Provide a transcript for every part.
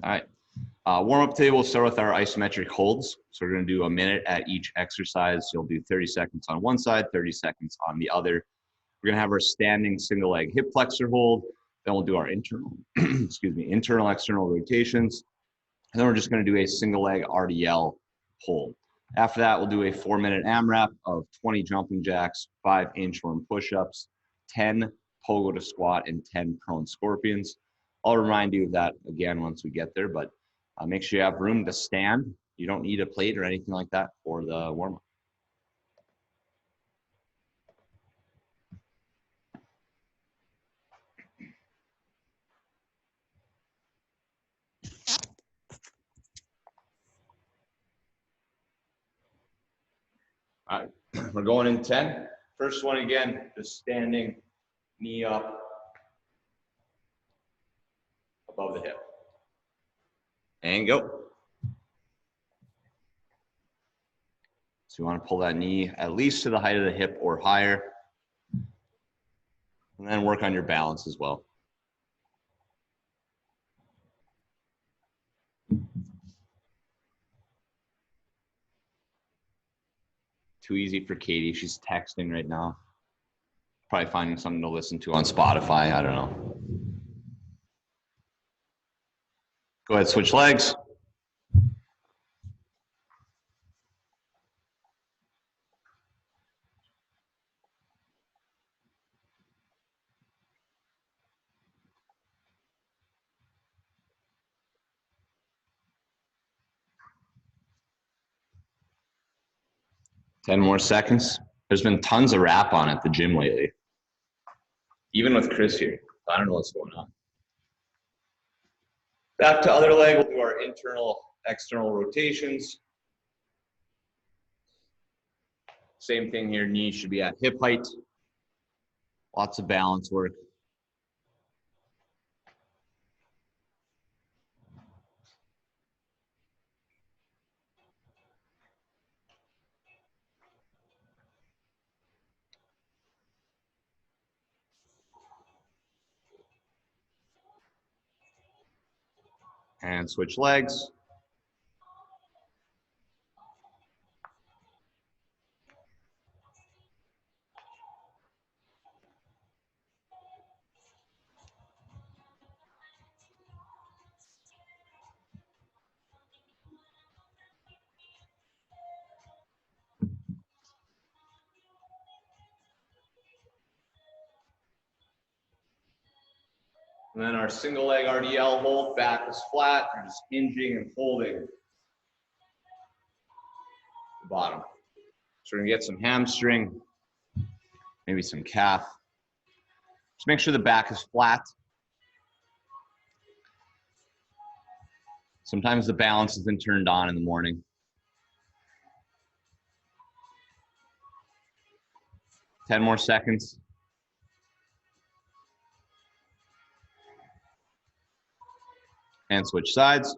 All right. Warm-up today, we'll start with our isometric holds. So we're going to do a minute at each exercise. You'll do 30 seconds on one side, 30 seconds on the other. We're going to have our standing single leg hip flexor hold. Then we'll do our internal, internal external rotations. And then we're just going to do a single leg RDL hold. After that, we'll do a 4-minute AMRAP of 20 jumping jacks, 5 inchworm push-ups, 10 pogo to squat, and 10 prone scorpions. I'll remind you of that again once we get there, but make sure you have room to stand. You don't need a plate or anything like that for the warm-up. All right, we're going in 10. First one again, just standing, knee up, above the hip. And go. So you want to pull that knee at least to the height of the hip or higher. And then work on your balance as well. Too easy for Katie. She's texting right now. Probably finding something to listen to on Spotify. I don't know. Go ahead, switch legs. Ten more seconds. There's been tons of rap on at the gym lately. Even with Chris here. I don't know what's going on. Back to other leg, we'll do our internal, external rotations. Same thing here, knee should be at hip height. Lots of balance work. And switch legs. And then our single leg RDL hold, back is flat, you're just hinging and holding the bottom. So we're gonna get some hamstring, maybe some calf. Just make sure the back is flat. Sometimes the balance isn't turned on in the morning. Ten more seconds. And switch sides.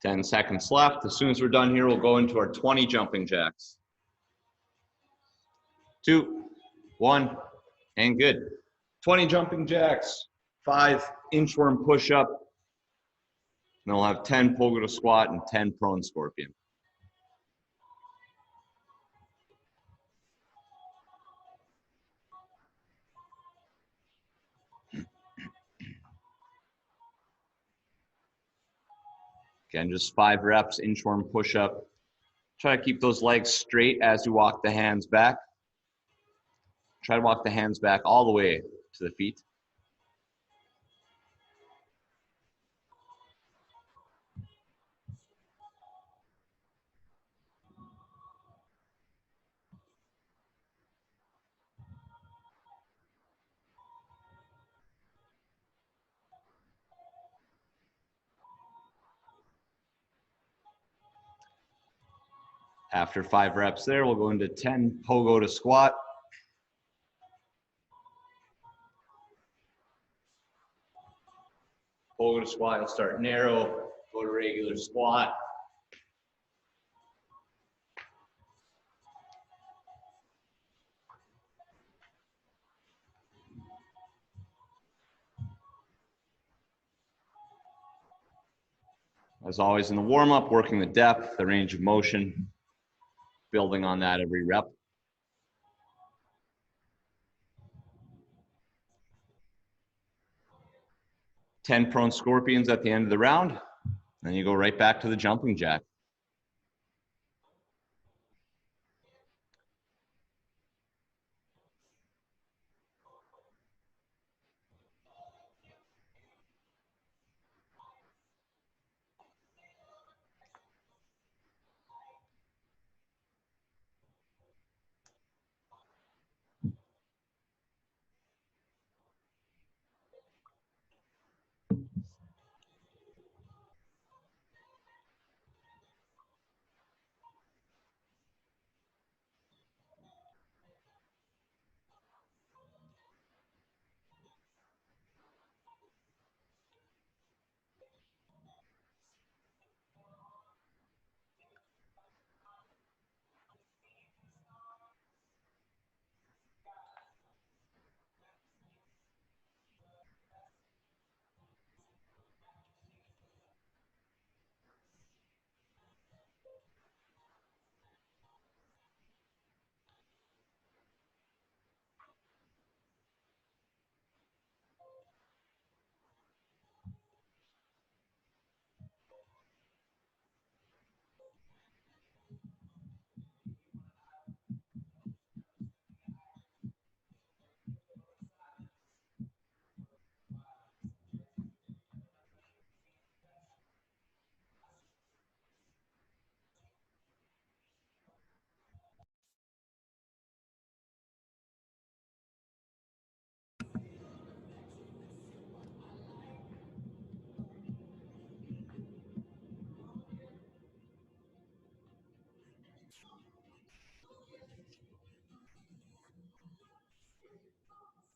Ten seconds left. As soon as we're done here, we'll go into our 20 jumping jacks. 2, 1, and good. 20 jumping jacks, 5 inchworm push-up, and we'll have 10 pogo to squat and 10 prone scorpion. Again, just 5 reps, inchworm push-up. Try to keep those legs straight as you walk the hands back. Try to walk the hands back all the way to the feet. After 5 reps there, we'll go into 10 pogo to squat. squat, you'll start narrow, go to regular squat. As always in the warm-up, working the depth, the range of motion, building on that every rep. 10 prone scorpions at the end of the round. Then you go right back to the jumping jack.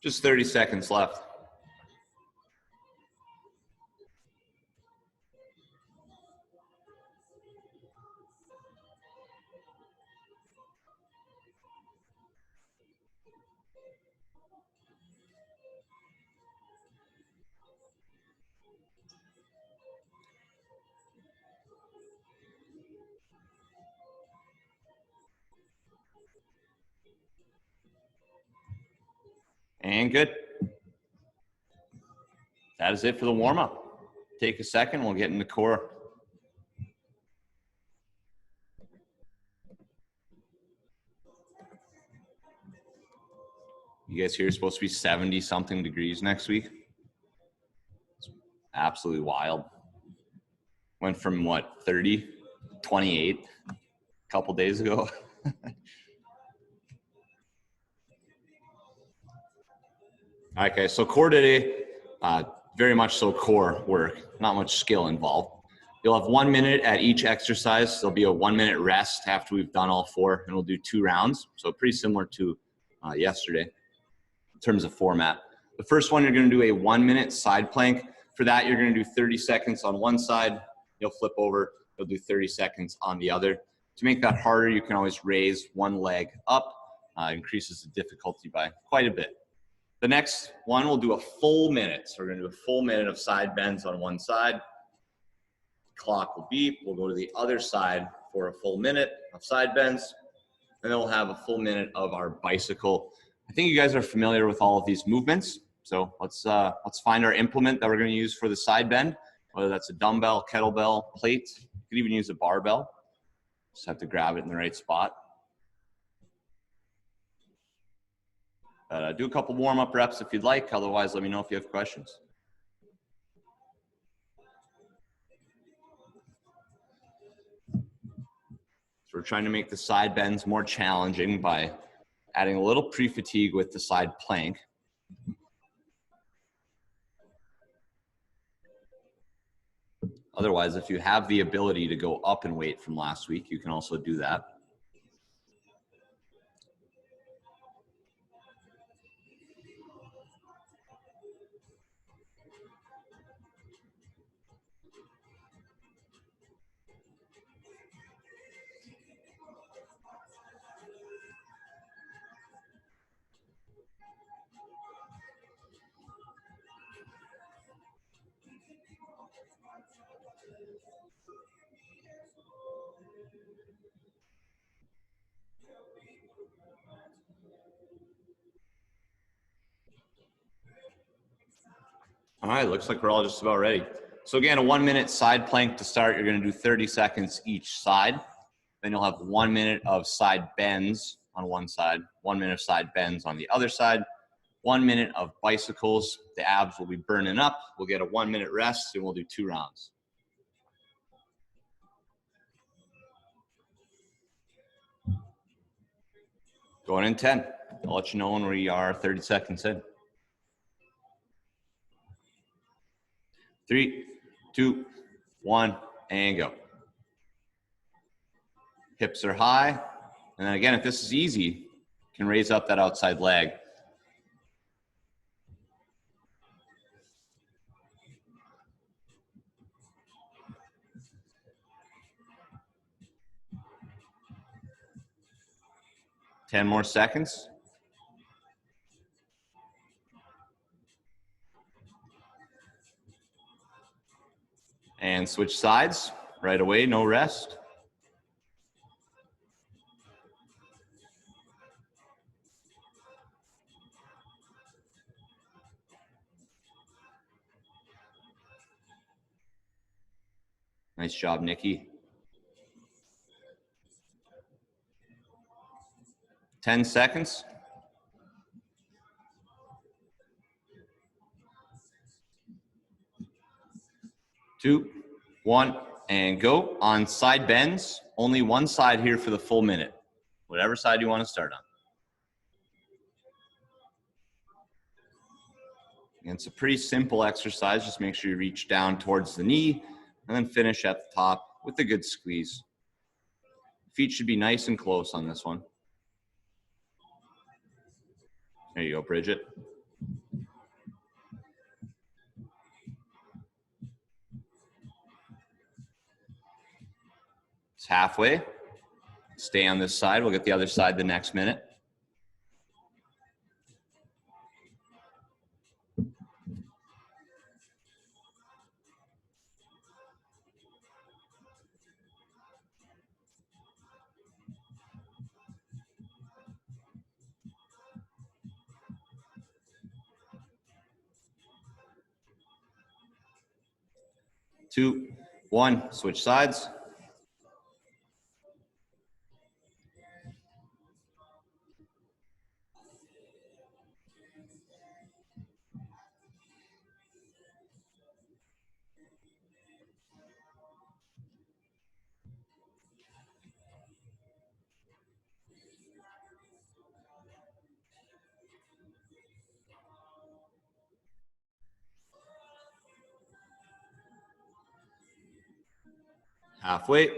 Just 30 seconds left. And good. That is it for the warm-up. Take a second, we'll get into core. You guys here are supposed to be 70-something degrees next week. It's absolutely wild. Went from what, 30, 28 a couple days ago. Okay, so core today, very much so core work, not much skill involved. You'll have 1 minute at each exercise. There'll be a 1 minute rest after we've done all four, and we'll do 2 rounds. So pretty similar to yesterday in terms of format. The first one, you're gonna do a 1 minute side plank. For that, you're gonna do 30 seconds on one side. You'll flip over, you'll do 30 seconds on the other. To make that harder, you can always raise one leg up. Increases the difficulty by quite a bit. The next one, we'll do a full minute. So we're gonna do a full minute of side bends on one side. Clock will beep. We'll go to the other side for a full minute of side bends. And then we'll have a full minute of our bicycle. I think you guys are familiar with all of these movements. So let's find our implement that we're gonna use for the side bend, whether that's a dumbbell, kettlebell, plate. You could even use a barbell. Just have to grab it in the right spot. Do a couple warm-up reps if you'd like. Otherwise, let me know if you have questions. So we're trying to make the side bends more challenging by adding a little pre-fatigue with the side plank. Otherwise, if you have the ability to go up in weight from last week, you can also do that. All right, looks like we're all just about ready. So again, a 1 minute side plank to start. You're gonna do 30 seconds each side. Then you'll have 1 minute of side bends on one side, 1 minute of side bends on the other side, 1 minute of bicycles. The abs will be burning up. We'll get a 1 minute rest and we'll do 2 rounds. Going in 10. I'll let you know when we are 30 seconds in. 3, 2, 1, and go. Hips are high. And then again, if this is easy, you can raise up that outside leg. Ten more seconds. And switch sides right away, no rest. Nice job, Nikki. 10 seconds. 2, 1, and go. On side bends, only one side here for the full minute. Whatever side you want to start on. And it's a pretty simple exercise. Just make sure you reach down towards the knee and then finish at the top with a good squeeze. Feet should be nice and close on this one. There you go, Bridget. It's halfway. Stay on this side. We'll get the other side the next minute. Two, one, switch sides. Halfway.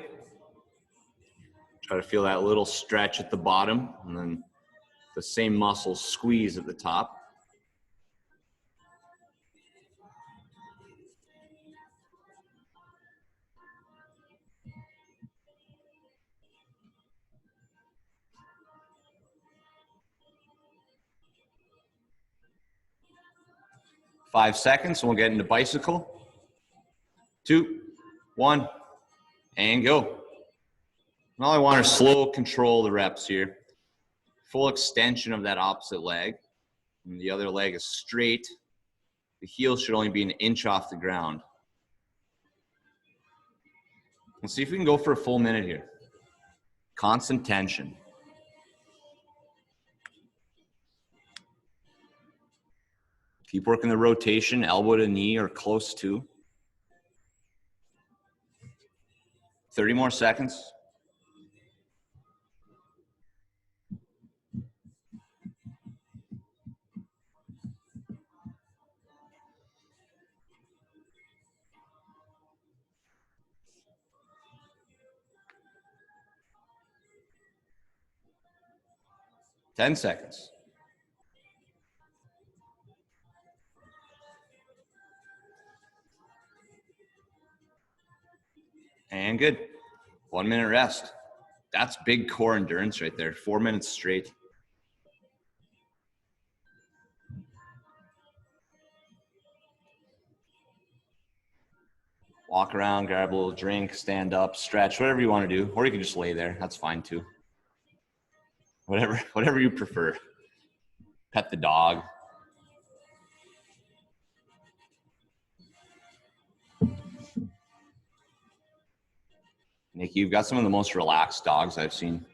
Try to feel that little stretch at the bottom and then the same muscles squeeze at the top. Five seconds and we'll get into bicycle. 2, 1, and go. And all I want is slow control the reps here. Full extension of that opposite leg. And the other leg is straight. The heel should only be an inch off the ground. Let's see if we can go for a full minute here. Constant tension. Keep working the rotation, elbow to knee or close to. 30 more seconds. Ten seconds. And good. 1 minute rest. That's big core endurance right there. 4 minutes straight. Walk around, grab a little drink, stand up, stretch, whatever you want to do. Or you can just lay there. That's fine too. Whatever you prefer. Pet the dog. Nikki, you've got some of the most relaxed dogs I've seen.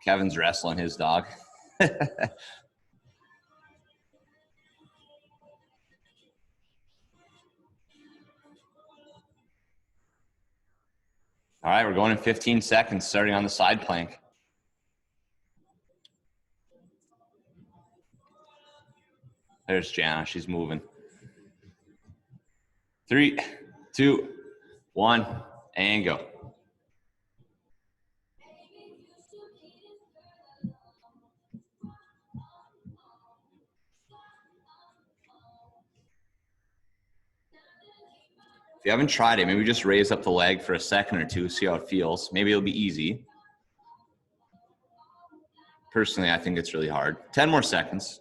Kevin's wrestling his dog. All right, we're going in 15 seconds, starting on the side plank. There's Jana, she's moving. 3, 2, 1, and go. If you haven't tried it, maybe just raise up the leg for a second or two, see how it feels. Maybe it'll be easy. Personally, I think it's really hard. 10 more seconds.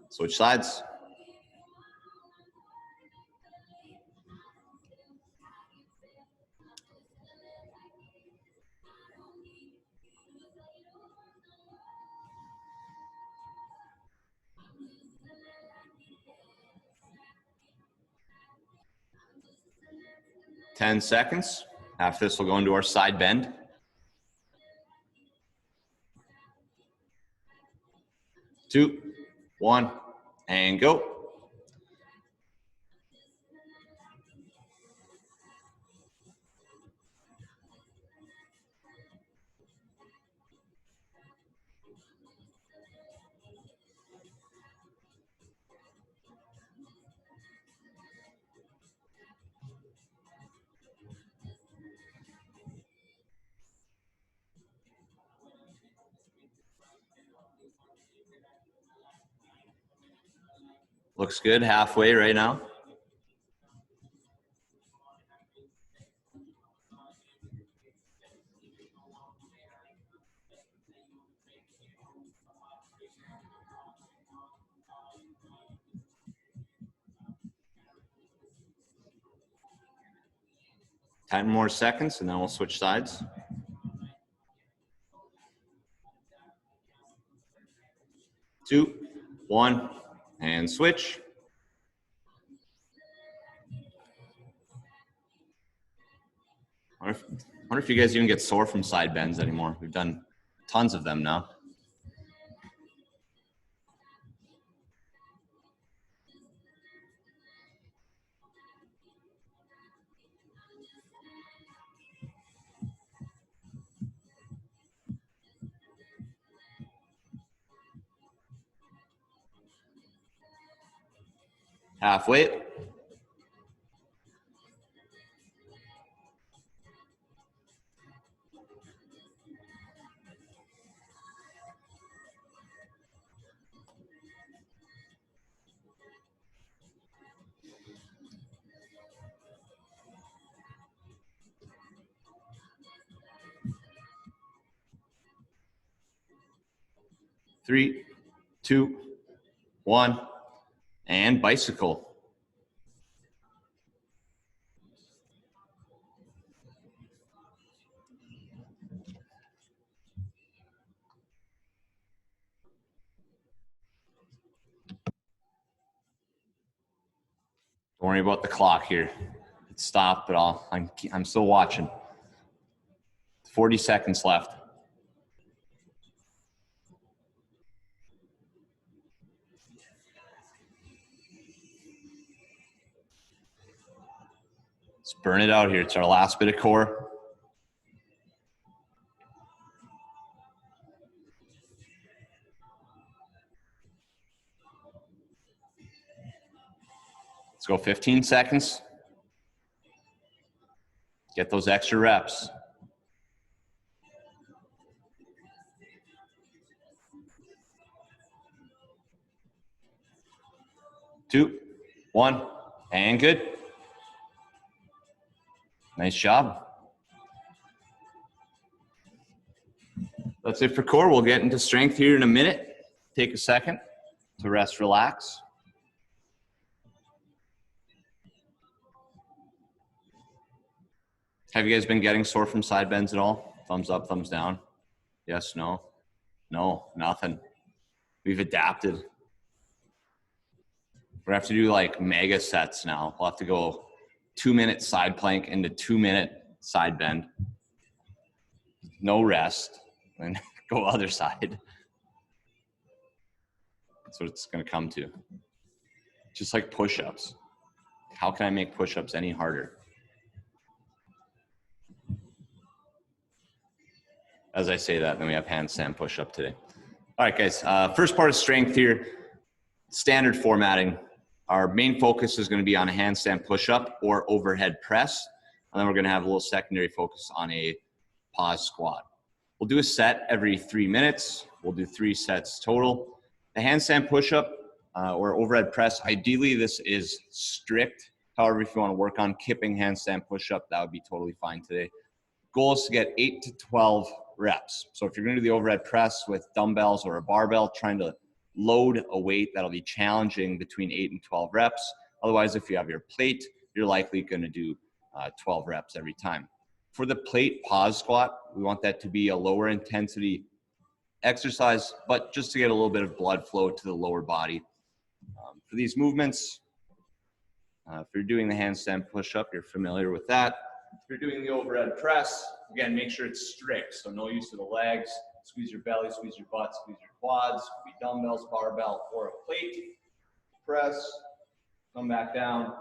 Switch sides. Ten seconds. After this, we'll go into our side bend. 2, 1, and go. Looks good, halfway right now. Ten more seconds, and then we'll switch sides. 2, 1, and switch. I wonder if you guys even get sore from side bends anymore. We've done tons of them now. Halfway. Three, 2, 1, and bicycle. Don't worry about the clock here. It stopped, but I'm still watching. 40 seconds left. Let's burn it out here. It's our last bit of core. Let's go 15 seconds. Get those extra reps. 2, 1, and good. Nice job. That's it for core. We'll get into strength here in a minute. Take a second to rest, relax. Have you guys been getting sore from side bends at all? Thumbs up, thumbs down. Yes, no? No, nothing. We've adapted. We're gonna have to do like mega sets now. We'll have to go 2-minute side plank into 2-minute side bend. No rest, and go other side. That's what it's gonna come to. Just like push-ups. How can I make push-ups any harder? As I say that, then we have handstand push-up today. All right, guys, first part of strength here, standard formatting. Our main focus is gonna be on a handstand push-up or overhead press. And then we're gonna have a little secondary focus on a pause squat. We'll do a set every 3 minutes. We'll do 3 sets total. The handstand push-up or overhead press, ideally this is strict. However, if you wanna work on kipping handstand push-up, that would be totally fine today. Goal is to get 8 to 12 reps. So if you're gonna do the overhead press with dumbbells or a barbell, trying to load a weight that'll be challenging between 8 and 12 reps. Otherwise, if you have your plate, you're likely gonna do 12 reps every time. For the plate pause squat, we want that to be a lower intensity exercise, but just to get a little bit of blood flow to the lower body. For these movements, if you're doing the handstand push-up, you're familiar with that. If you're doing the overhead press, again, make sure it's strict. So no use of the legs, squeeze your belly, squeeze your butt, squeeze your quads, could be dumbbells, barbell, or a plate. Press, come back down,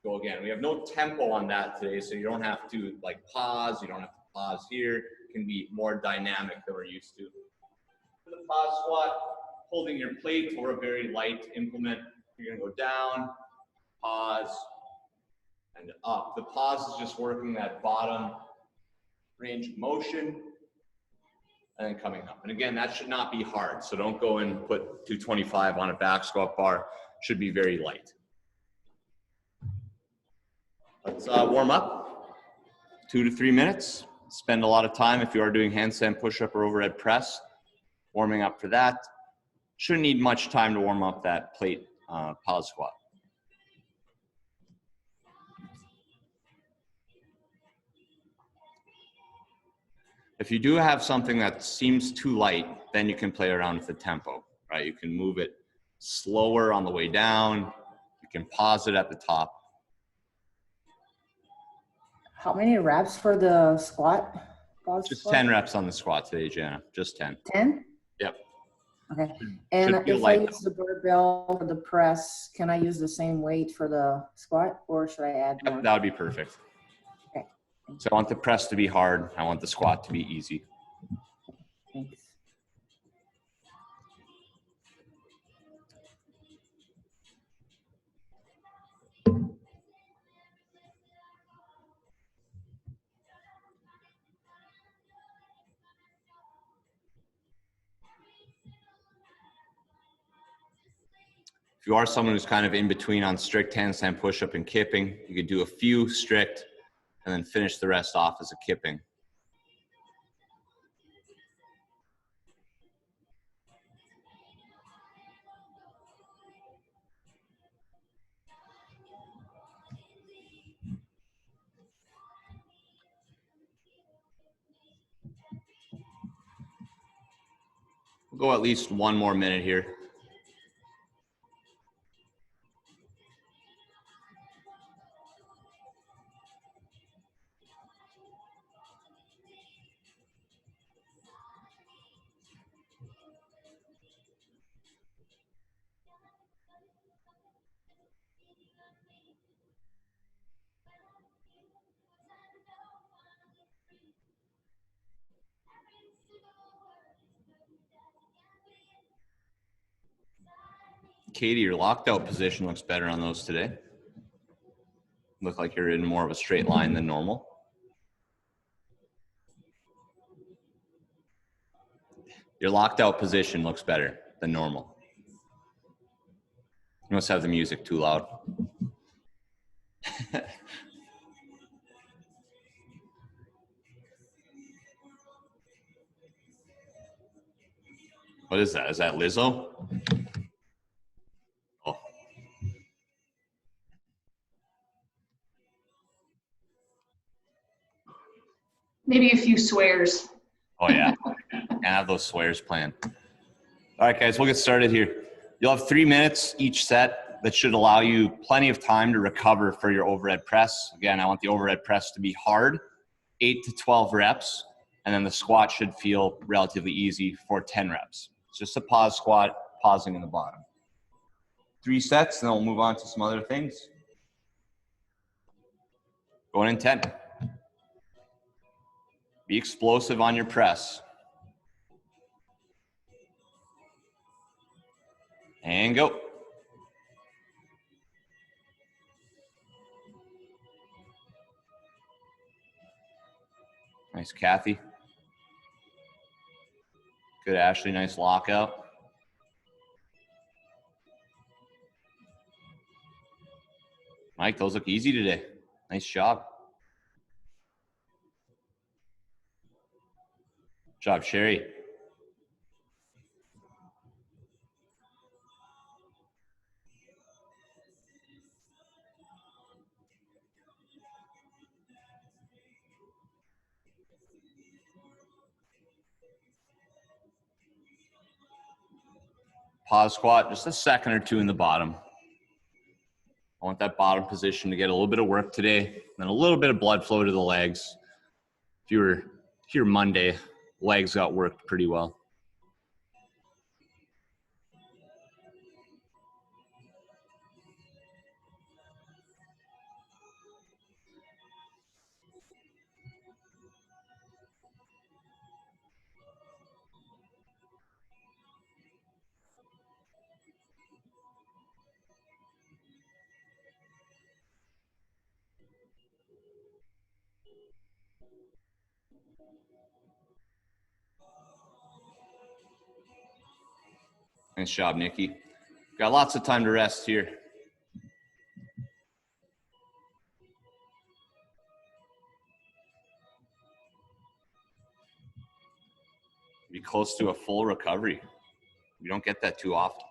go again. We have no tempo on that today, so you don't have to like pause, you don't have to pause here. It can be more dynamic than we're used to. For the pause squat, holding your plate or a very light implement, you're gonna go down, pause, and up. The pause is just working that bottom range of motion and then coming up. And again, that should not be hard. So don't go and put 225 on a back squat bar. Should be very light. Let's warm up. 2 to 3 minutes. Spend a lot of time if you are doing handstand push-up or overhead press, warming up for that. Shouldn't need much time to warm up that plate pause squat. If you do have something that seems too light, then you can play around with the tempo, right? You can move it slower on the way down. You can pause it at the top. How many reps for the squat? Just 10 reps on the squat today, Jana. Just 10. 10? Yep. Okay. And if I use the barbell for the press, can I use the same weight for the squat, or should I add more? That would be perfect. Okay. So I want the press to be hard. I want the squat to be easy. Thanks. If you are someone who's kind of in between on strict handstand push-up and kipping, you could do a few strict and then finish the rest off as a kipping. We'll go at least 1 more minute here. Katie, your locked out position looks better on those today. Look like you're in more of a straight line than normal. Your locked out position looks better than normal. You must have the music too loud. What is that? Is that Lizzo? Oh. Maybe a few swears. Oh yeah, can't have those swears planned. All right, guys, we'll get started here. You'll have 3 minutes each set. that should allow you plenty of time to recover for your overhead press. Again, I want the overhead press to be hard, 8 to 12 reps, and then the squat should feel relatively easy for 10 reps. It's just a pause squat, pausing in the bottom. 3 sets, and then we'll move on to some other things. Going in 10. Be explosive on your press. And go. Nice, Kathy. Good, Ashley. Nice lockout. Mike, those look easy today. Nice job. Good job, Sherry. Pause squat, just a second or two in the bottom. I want that bottom position to get a little bit of work today, and a little bit of blood flow to the legs. If you were here Monday, legs got worked pretty well. Nice job, Nikki. Got lots of time to rest here. Be close to a full recovery. You don't get that too often.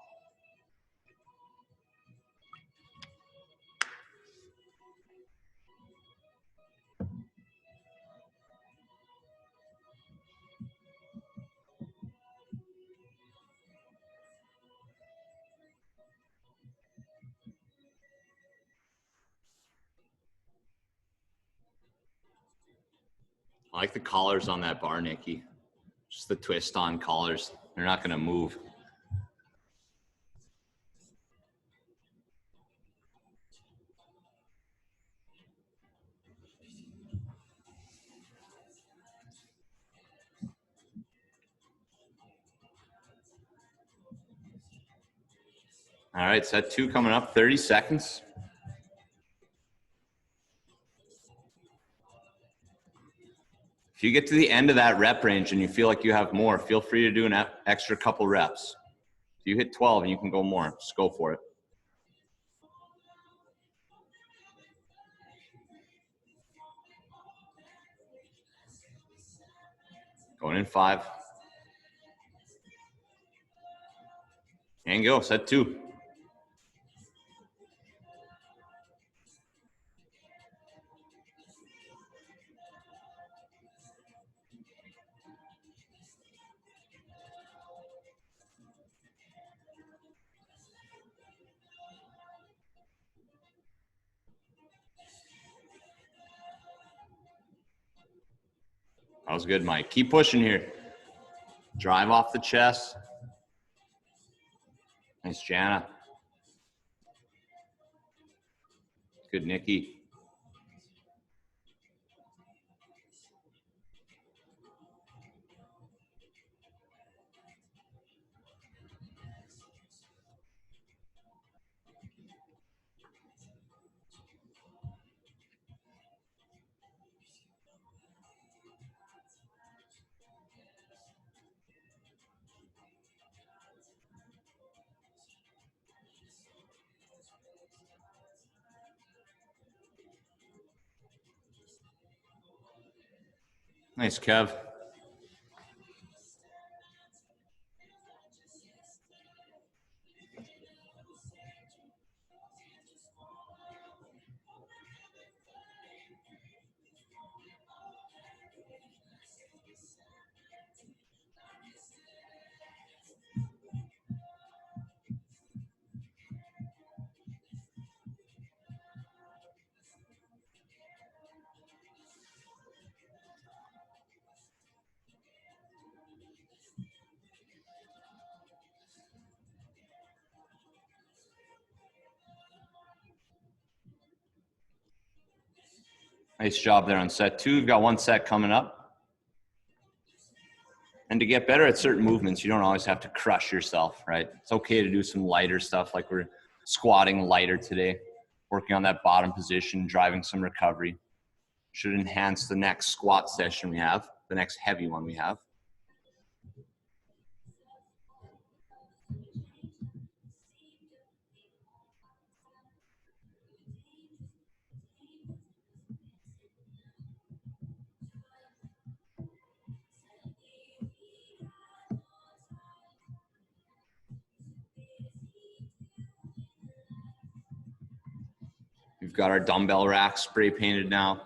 I like the collars on that bar, Nikki. Just the twist on collars. They're not going to move. All right, set 2 coming up, 30 seconds. If you get to the end of that rep range and you feel like you have more, feel free to do an extra couple reps. If you hit 12 and you can go more, just go for it. Going in 5. And go, set 2. That was good, Mike. Keep pushing here. Drive off the chest. Nice, Jana. Good, Nikki. Nice, Kev. Nice job there on set 2. We've got 1 set coming up. And to get better at certain movements, you don't always have to crush yourself, right? It's okay to do some lighter stuff, like we're squatting lighter today, working on that bottom position, driving some recovery. Should enhance the next squat session we have, the next heavy one we have. We've got our dumbbell rack spray painted now.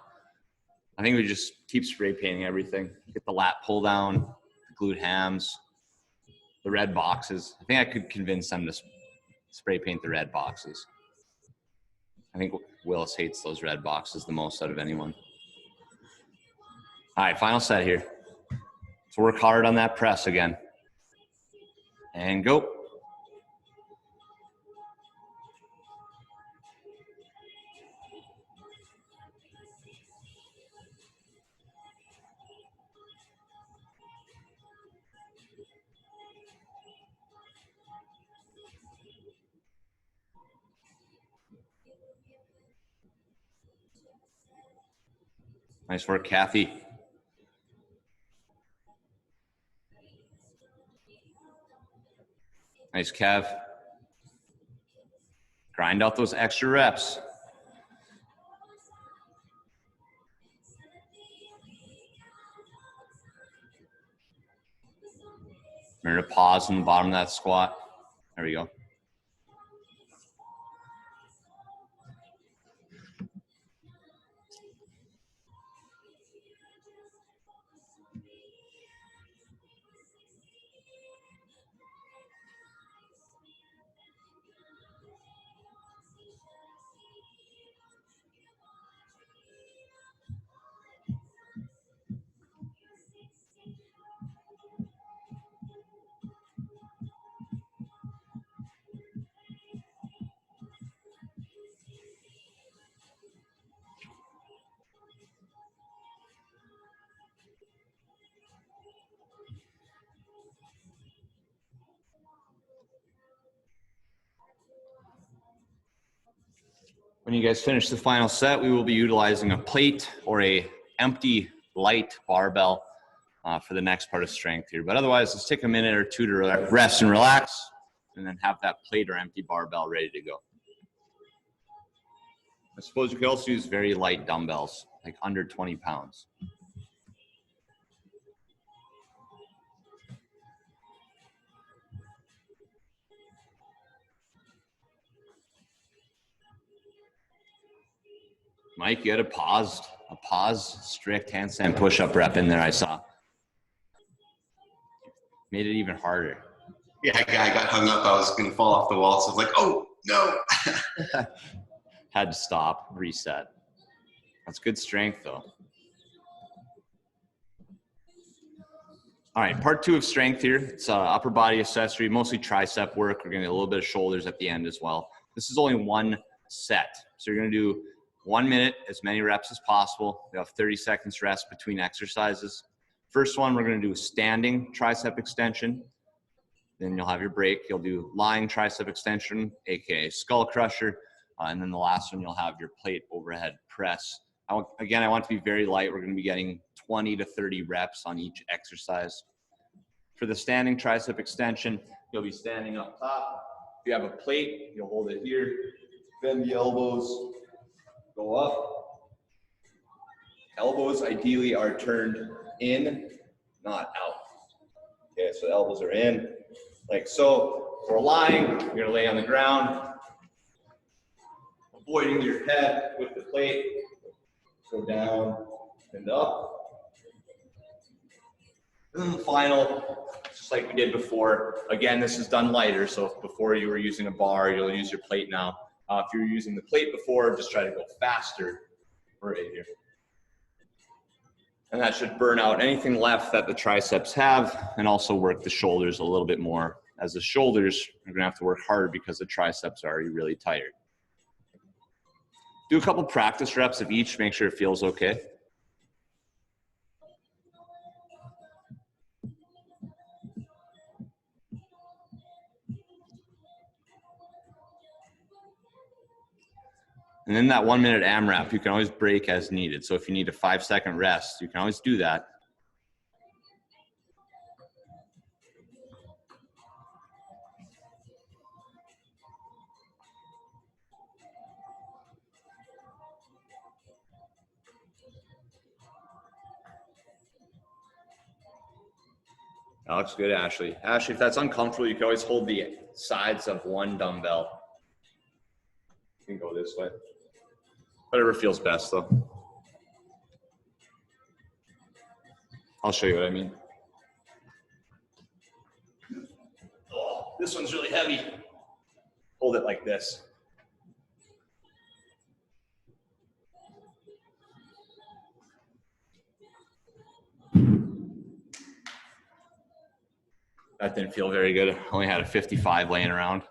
I think we just keep spray painting everything. Get the lat pull down, the glute hams, the red boxes. I think I could convince them to spray paint the red boxes. I think Willis hates those red boxes the most out of anyone. All right, final set here. Let's work hard on that press again. And go. Nice work, Kathy. Nice, Kev. Grind out those extra reps. Remember to pause in the bottom of that squat. There we go. When you guys finish the final set, we will be utilizing a plate or a empty light barbell for the next part of strength here. But otherwise, let's take a minute or two to rest and relax, and then have that plate or empty barbell ready to go. I suppose you could also use very light dumbbells, like under 20 pounds. Mike, you had a paused strict handstand push-up rep in there, I saw. Made it even harder. Yeah, I got hung up. I was going to fall off the wall, so I was like, oh, no. Had to stop, reset. That's good strength, though. All right, part 2 of strength here. It's upper body accessory, mostly tricep work. We're going to get a little bit of shoulders at the end as well. This is only 1 set. So you're going to do 1 minute, as many reps as possible. You have 30 seconds rest between exercises. First one, we're going to do a standing tricep extension. Then you'll have your break. You'll do lying tricep extension, aka skull crusher. And then the last one, you'll have your plate overhead press. Again, I want to be very light. We're going to be getting 20 to 30 reps on each exercise. For the standing tricep extension, you'll be standing up top. If you have a plate, you'll hold it here. Bend the elbows, go up. Elbows ideally are turned in, not out. Okay, so the elbows are in, like so. If we're lying, you're gonna lay on the ground, avoiding your head with the plate. Go down and up. And then the final, just like we did before. Again, this is done lighter, so if before you were using a bar, you'll use your plate now. If you were using the plate before, just try to go faster right here. And that should burn out anything left that the triceps have, and also work the shoulders a little bit more, as the shoulders are gonna have to work harder because the triceps are already really tired. Do a couple practice reps of each, make sure it feels okay. And then that 1 minute AMRAP, you can always break as needed. So if you need a 5-second rest, you can always do that. That looks good, Ashley. Ashley, if that's uncomfortable, you can always hold the sides of one dumbbell. You can go this way. Whatever feels best, though. I'll show you what I mean. Oh, this one's really heavy. Hold it like this. That didn't feel very good. I only had a 55 laying around.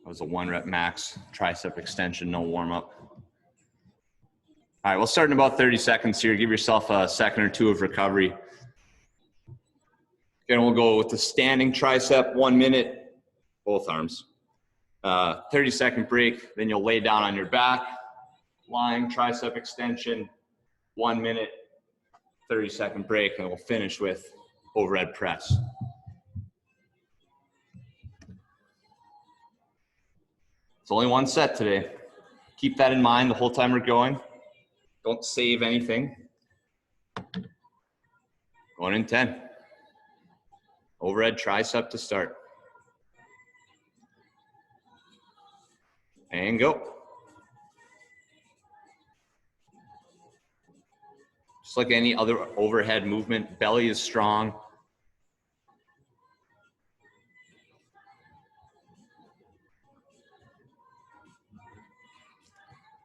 That was a 1 rep max tricep extension, no warm up. All right, we'll start in about 30 seconds here. Give yourself a second or two of recovery. Again, we'll go with the standing tricep, 1 minute, both arms. 30-second break, then you'll lay down on your back. Lying tricep extension, 1 minute, 30-second break, and we'll finish with overhead press. It's only one set today. Keep that in mind the whole time we're going. Don't save anything. Going in 10. Overhead tricep to start. And go. Just like any other overhead movement, belly is strong.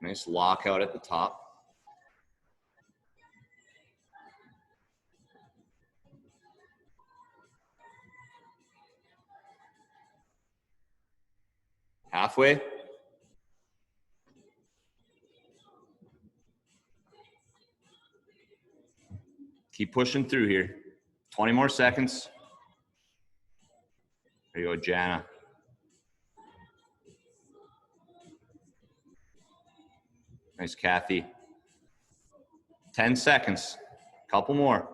Nice lockout at the top. Halfway. Keep pushing through here. 20 more seconds. There you go, Jana. Nice, Kathy. 10 seconds. Couple more.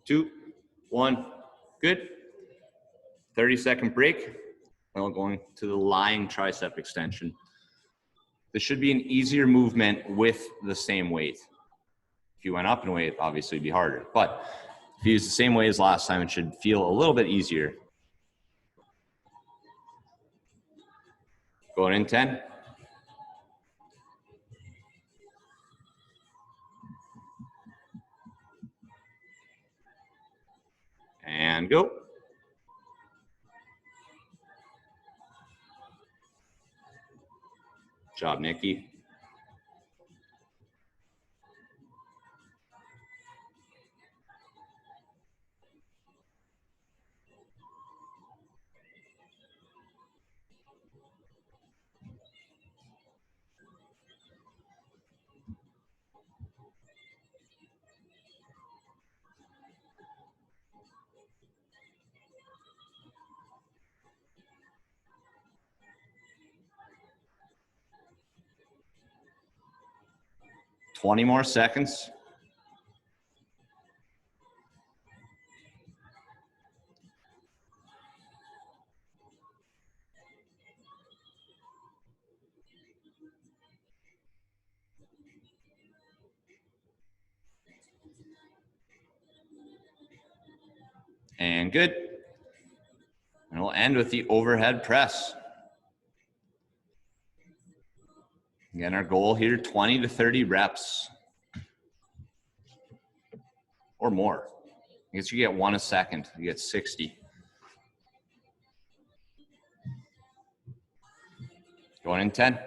2, 1. Good. 30-second break. Now we're going to the lying tricep extension. This should be an easier movement with the same weight. If you went up in weight, obviously it'd be harder. But if you use the same weight as last time, it should feel a little bit easier. Going in 10. And go. Good job, Nikki. Twenty more seconds. And good. And we'll end with the overhead press. Again, our goal here, 20 to 30 reps. Or more. I guess you get 1 a second. You get 60. Going in 10.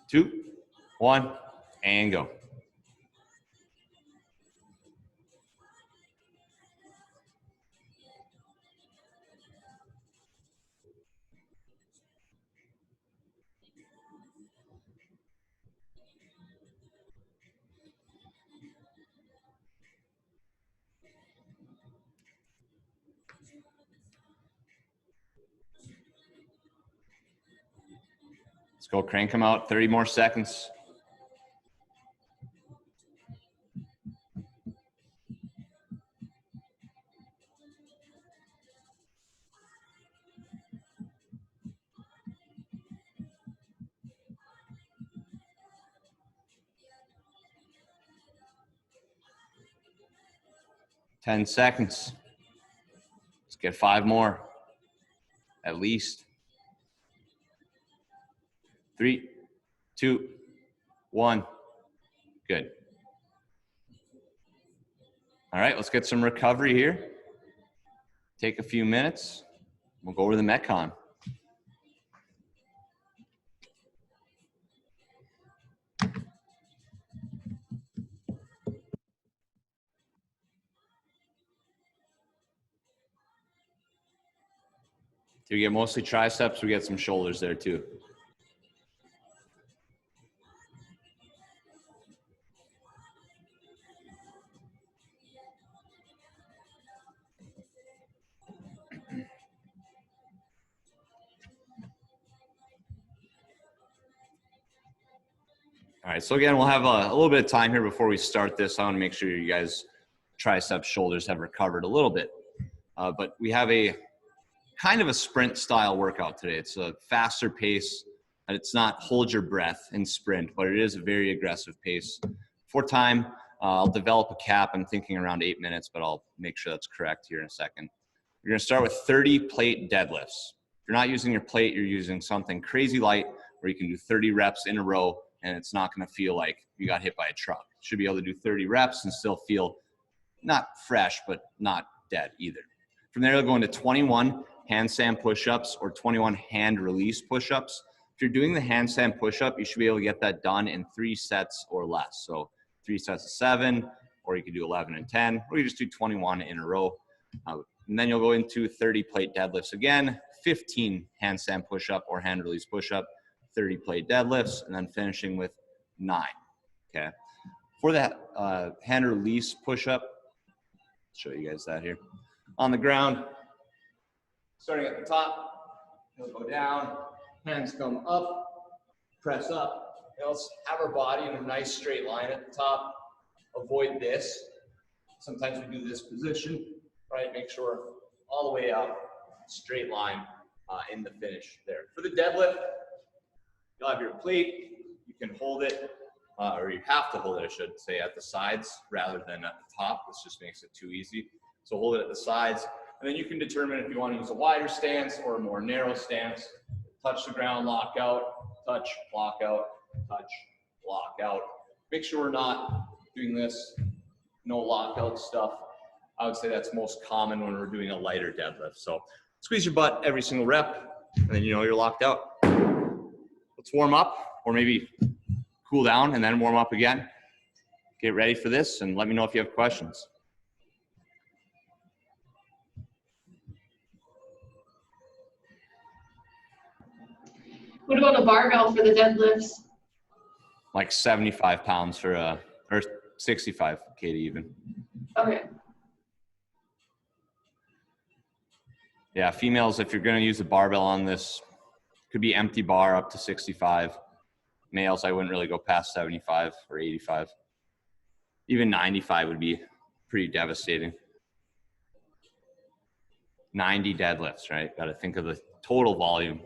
2, 1, and go. Let's go, crank them out, 30 more seconds. Ten seconds. Let's get 5 more, at least. 3, 2, 1. Good. All right, let's get some recovery here. Take a few minutes. We'll go over the Metcon. Do we get mostly triceps? We get some shoulders there too. All right, so again, we'll have a little bit of time here before we start this. I want to make sure you guys' triceps, shoulders have recovered a little bit. But we have a kind of a sprint style workout today. It's a faster pace. And it's not hold your breath and sprint, but it is a very aggressive pace. For time, I'll develop a cap. I'm thinking around 8 minutes, but I'll make sure that's correct here in a second. You're gonna start with 30 plate deadlifts. If you're not using your plate, you're using something crazy light where you can do 30 reps in a row and it's not gonna feel like you got hit by a truck. You should be able to do 30 reps and still feel not fresh, but not dead either. From there, you'll go into 21 handstand push-ups or 21 hand release push-ups. If you're doing the handstand push-up, you should be able to get that done in 3 sets or less. So 3 sets of 7, or you could do 11 and 10, or you just do 21 in a row. And then you'll go into 30 plate deadlifts again, 15 handstand push-up or hand release push-up, 30 plate deadlifts, and then finishing with 9, okay? For that hand release push-up, I'll show you guys that here. On the ground, starting at the top, he'll go down, hands come up, press up. Let's have our body in a nice straight line at the top. Avoid this. Sometimes we do this position, right? Make sure all the way up, straight line in the finish there. For the deadlift, you'll have your plate. You can hold it, or you have to hold it, I should say, at the sides rather than at the top. This just makes it too easy. So hold it at the sides. And then you can determine if you want to use a wider stance or a more narrow stance. Touch the ground, lock out, touch, lock out, touch, lock out. Make sure we're not doing this, no lockout stuff. I would say that's most common when we're doing a lighter deadlift. So squeeze your butt every single rep, and then you know you're locked out. Let's warm up, or maybe cool down and then warm up again. Get ready for this, and let me know if you have questions. What about the barbell for the deadlifts? Like 75 pounds for or 65 kg even. Okay. Yeah, females, if you're going to use a barbell on this, could be empty bar up to 65. Males, I wouldn't really go past 75 or 85. Even 95 would be pretty devastating. 90 deadlifts, right? Got to think of the total volume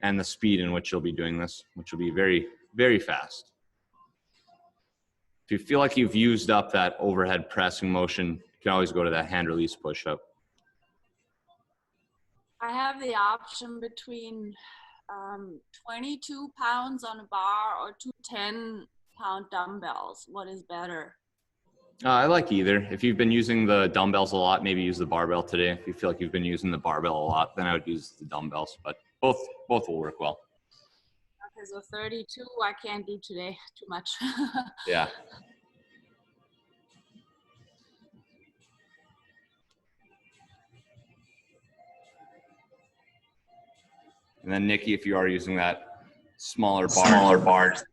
and the speed in which you'll be doing this, which will be very, very fast. If you feel like you've used up that overhead pressing motion, you can always go to that hand release push-up. I have the option between 22 pounds on a bar or 2 10-pound dumbbells. What is better? I like either. If you've been using the dumbbells a lot, maybe use the barbell today. If you feel like you've been using the barbell a lot, then I would use the dumbbells, but both will work well. because of 32, I can't do today too much. Yeah. And then Nikki, if you are using that smaller bar, so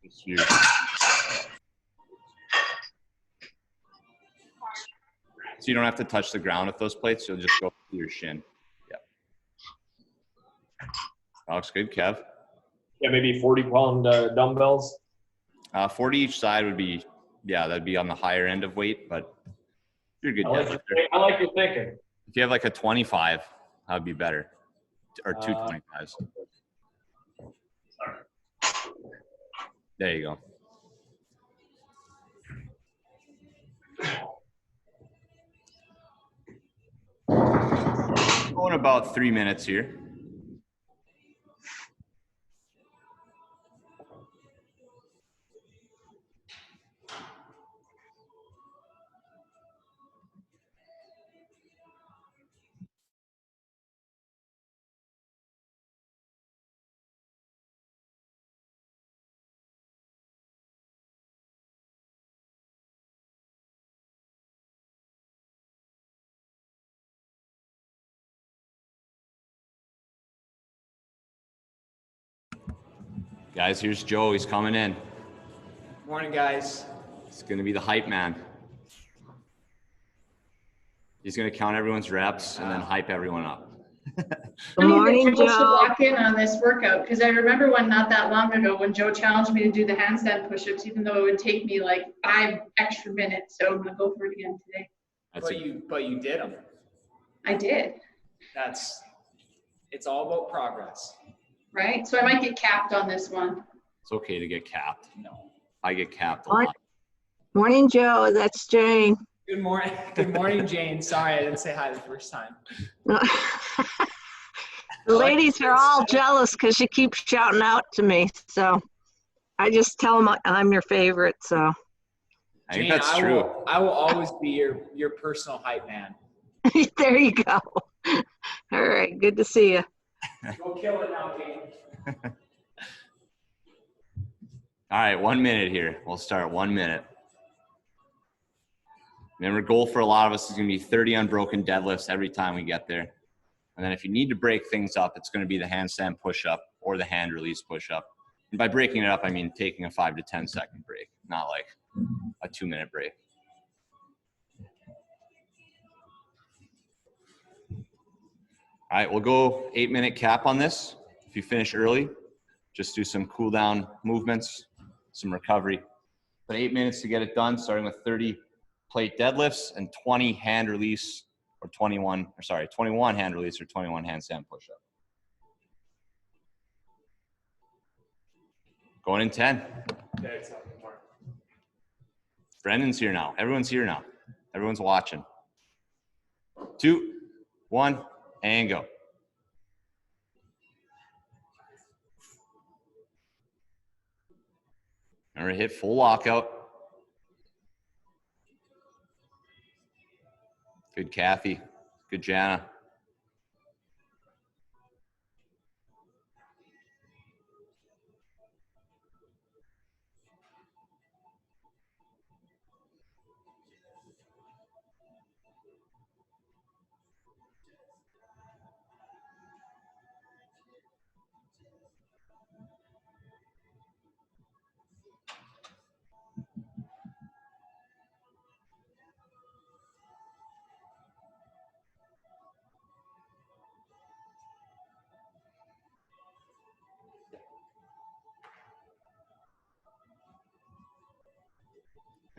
you don't have to touch the ground with those plates. You'll just go through your shin. Yep. That looks good, Kev. Yeah, maybe 40-pound dumbbells. 40 each side would be, yeah, that'd be on the higher end of weight, but you're good. I like your thinking. If you have like a 25, that would be better. Or two 25s. There you go. Going about 3 minutes here. Guys, here's Joe. He's coming in. Morning, guys. He's going to be the hype man. He's going to count everyone's reps and then hype everyone up. Good morning, Joe. Should Joe. walk in on this workout because I remember one not that long ago when Joe challenged me to do the handstand push-ups, even though it would take me like 5 extra minutes. So I'm gonna go for it again today. But you did them. I did, It's all about progress. right? So I might get capped on this one. It's okay to get capped. No. I get capped a lot. Morning, Joe. That's Jane. Good morning. Good morning, Jane. Sorry, I didn't say hi the first time. The ladies are all jealous because you keep shouting out to me. So I just tell them I'm your favorite. So I think Jane, that's true. I will always be your personal hype man. there you go. All right. Good to see you. Go kill it now, Jane. All right, 1 minute here. We'll start 1 minute. Remember, goal for a lot of us is going to be 30 unbroken deadlifts every time we get there. And then if you need to break things up, it's going to be the handstand push-up or the hand release push-up. And by breaking it up, I mean taking a 5 to 10 second break, not like a 2 minute break. All right, we'll go 8 minute cap on this. If you finish early, just do some cool down movements, some recovery. But 8 minutes to get it done, starting with 30 plate deadlifts and 20 hand release or 21 hand release or 21 handstand push-up. Going in 10. Brendan's here now. Everyone's here now. Everyone's watching. 2, 1, and go. Remember, hit full lockout. Good Kathy. Good Jana.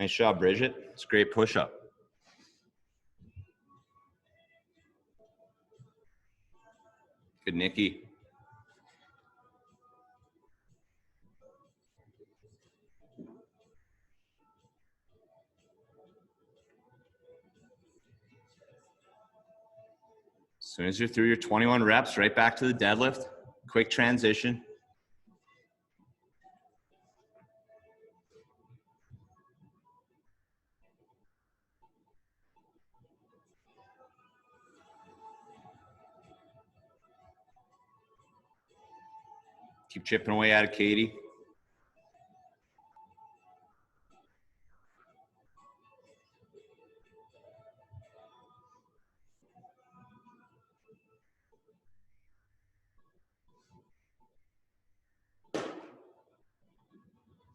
Nice job, Bridget. It's a great push-up. Good, Nikki. As soon as you're through your 21 reps, right back to the deadlift. Quick transition. Keep chipping away at it, Katie.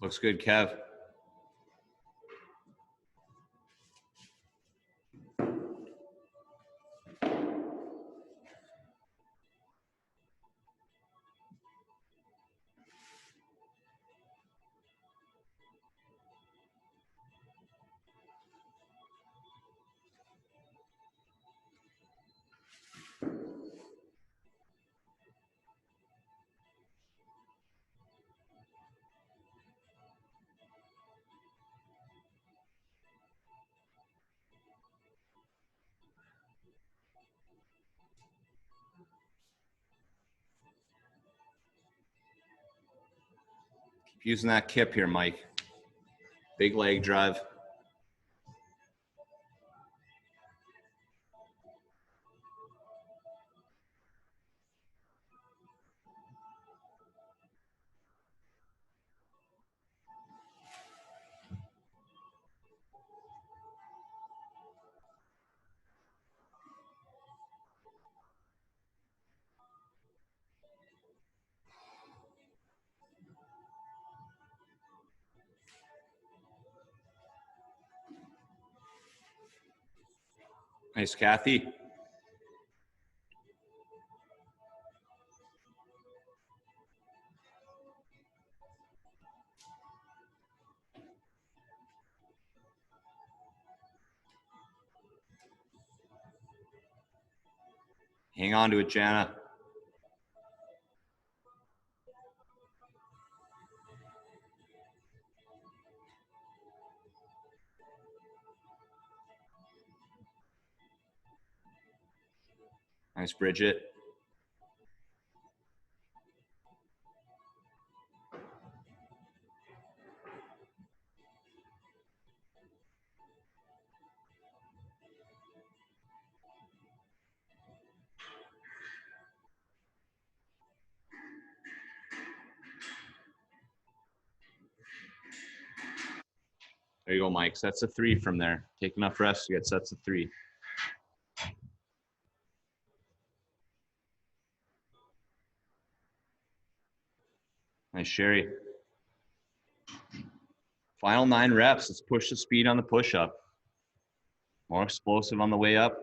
Looks good, Kev. Keep using that kip here, Mike. Big leg drive. Nice, Kathy. Hang on to it, Jana. Nice, Bridget. There you go, Mike. Sets of 3 from there. Take enough rest to get sets of 3. Nice, Sherry. Final 9 reps. Let's push the speed on the push-up. More explosive on the way up.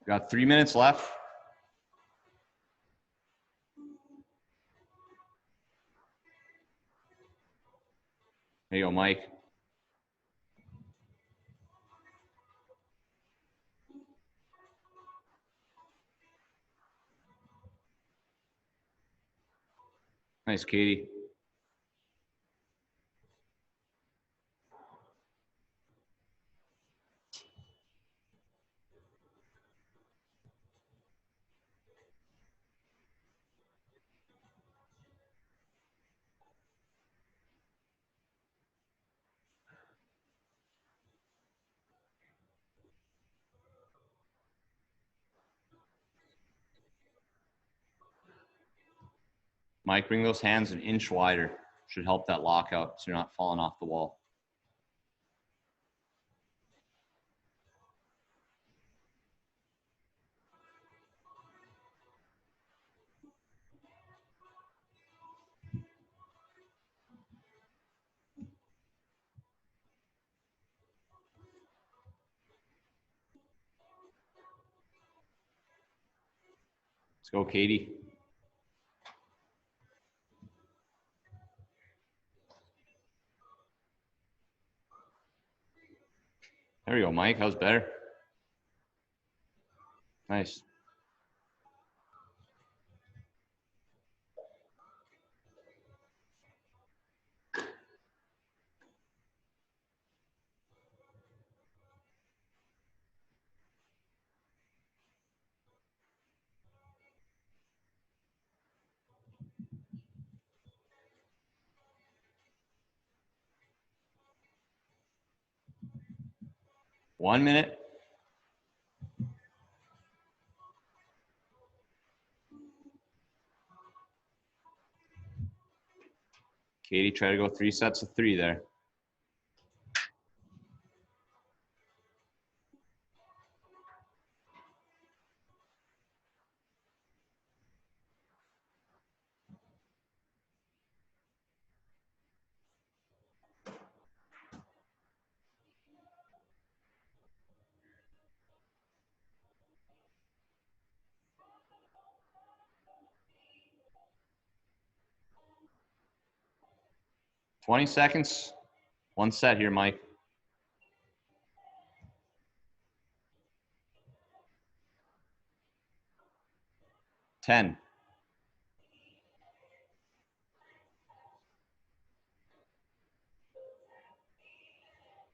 Got 3 minutes left. There you go, Mike. Nice, Katie. Mike, bring those hands an inch wider. Should help that lockout so you're not falling off the wall. Let's go, Katie. There we go, Mike. How's better? Nice. One minute. Katie, try to go 3 sets of 3 there. Twenty seconds. One set here, Mike. 10.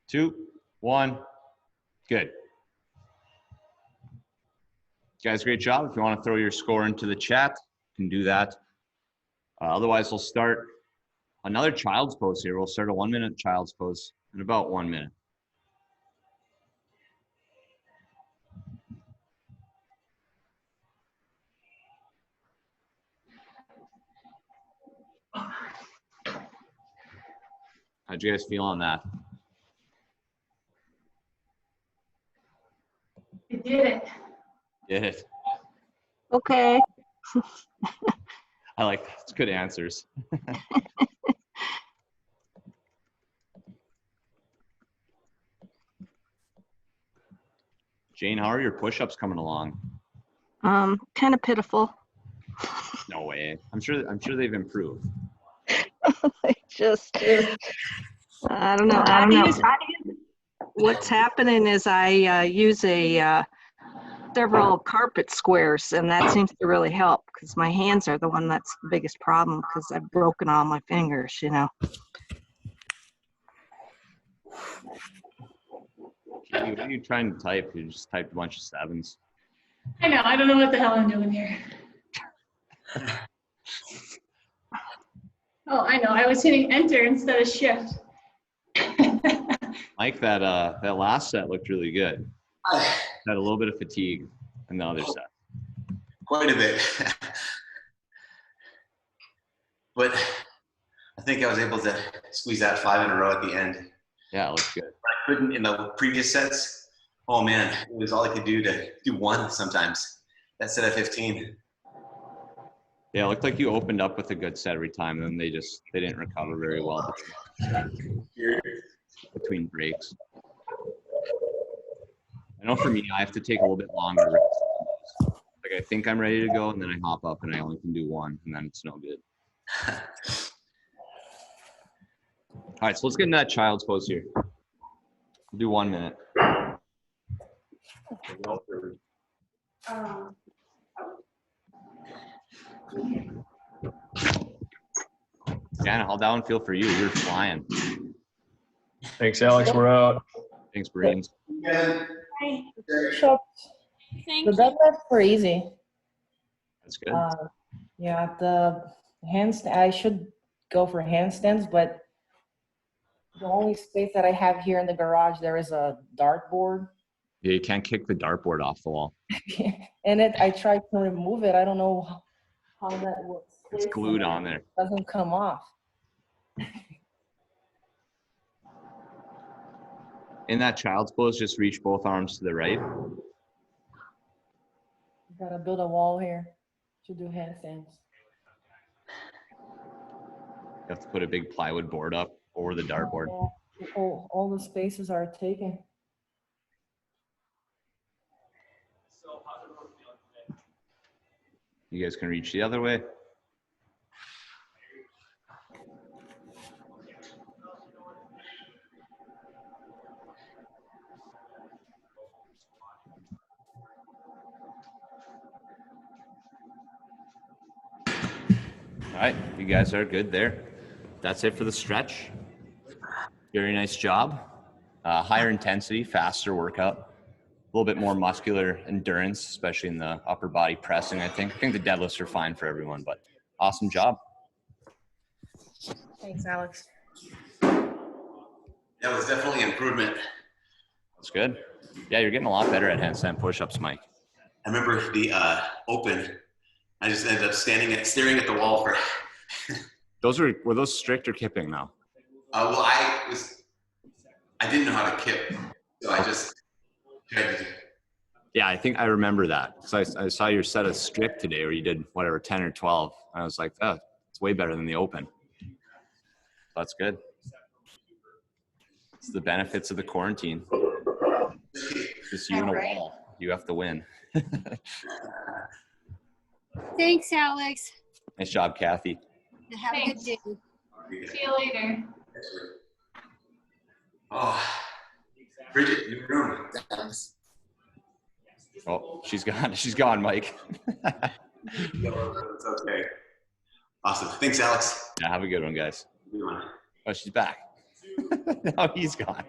2, 1. Good. Guys, great job. If you want to throw your score into the chat, you can do that. Otherwise, we'll start another child's pose here. We'll start a 1 minute child's pose in about 1 minute. How'd you guys feel on that? I did it. Did it. Okay. I like that. It's good answers. Jane, how are your push-ups coming along? Kind of pitiful. No way. I'm sure they've improved. I just, I don't know. What's happening is I use several carpet squares, and that seems to really help because my hands are the one that's the biggest problem because I've broken all my fingers, you know. Katie, what are you trying to type? You just typed a bunch of 7s. I know. I don't know what the hell I'm doing here. Oh, I know. I was hitting enter instead of shift. Mike, that last set looked really good. I, Had a little bit of fatigue in the other set. quite a bit. But I think I was able to squeeze that 5 in a row at the end. Yeah, it looked good. I couldn't in the previous sets. Oh man, it was all I could do to do 1 sometimes. That set of 15. Yeah, it looked like you opened up with a good set every time, and then they didn't recover very well between breaks. I know for me, I have to take a little bit longer rest. Like I think I'm ready to go, and then I hop up and I only can do 1, and then it's no good. All right, so let's get into that child's pose here. We'll do 1 minute. Jana, how'd that one feel for you? You were flying. Thanks, Alex. We're out. Thanks, Marines. Push-ups. Thank The you. deadlifts were easy. That's good. Yeah, the handstand, I should go for handstands, but the only space that I have here in the garage, there is a dartboard. Yeah, you can't kick the dartboard off the wall. And I tried to remove it. I don't know how that works. It's glued on there. It doesn't come off. In that child's pose, just reach both arms to the right. Gotta build a wall here to do handstands. You have to put a big plywood board up over the dartboard. All the spaces are taken. You guys can reach the other way. All right, you guys are good there. That's it for the stretch. Very nice job. Higher intensity, faster workout. A little bit more muscular endurance, especially in the upper body pressing, I think. I think the deadlifts are fine for everyone, but awesome job. Thanks, Alex. That was definitely an improvement. That's good. Yeah, you're getting a lot better at handstand push-ups, Mike. I remember the open. I just ended up staring at the wall for. Were those strict or kipping now? Well, I didn't know how to kip, so I just tried to. Yeah, I think I remember that. So I saw your set of strict today, where you did whatever 10 or 12. I was like, oh, it's way better than the open. That's good. It's the benefits of the quarantine. Just you and a wall. You have to win. Thanks, Alex. Nice job, Kathy. Have a good Thanks. day. See you later. Oh, Bridget, your room. Oh, she's gone. She's gone, Mike. It's okay. Awesome. Thanks, Alex. Yeah, have a good one, guys. Good one. Oh, she's back. No, he's gone.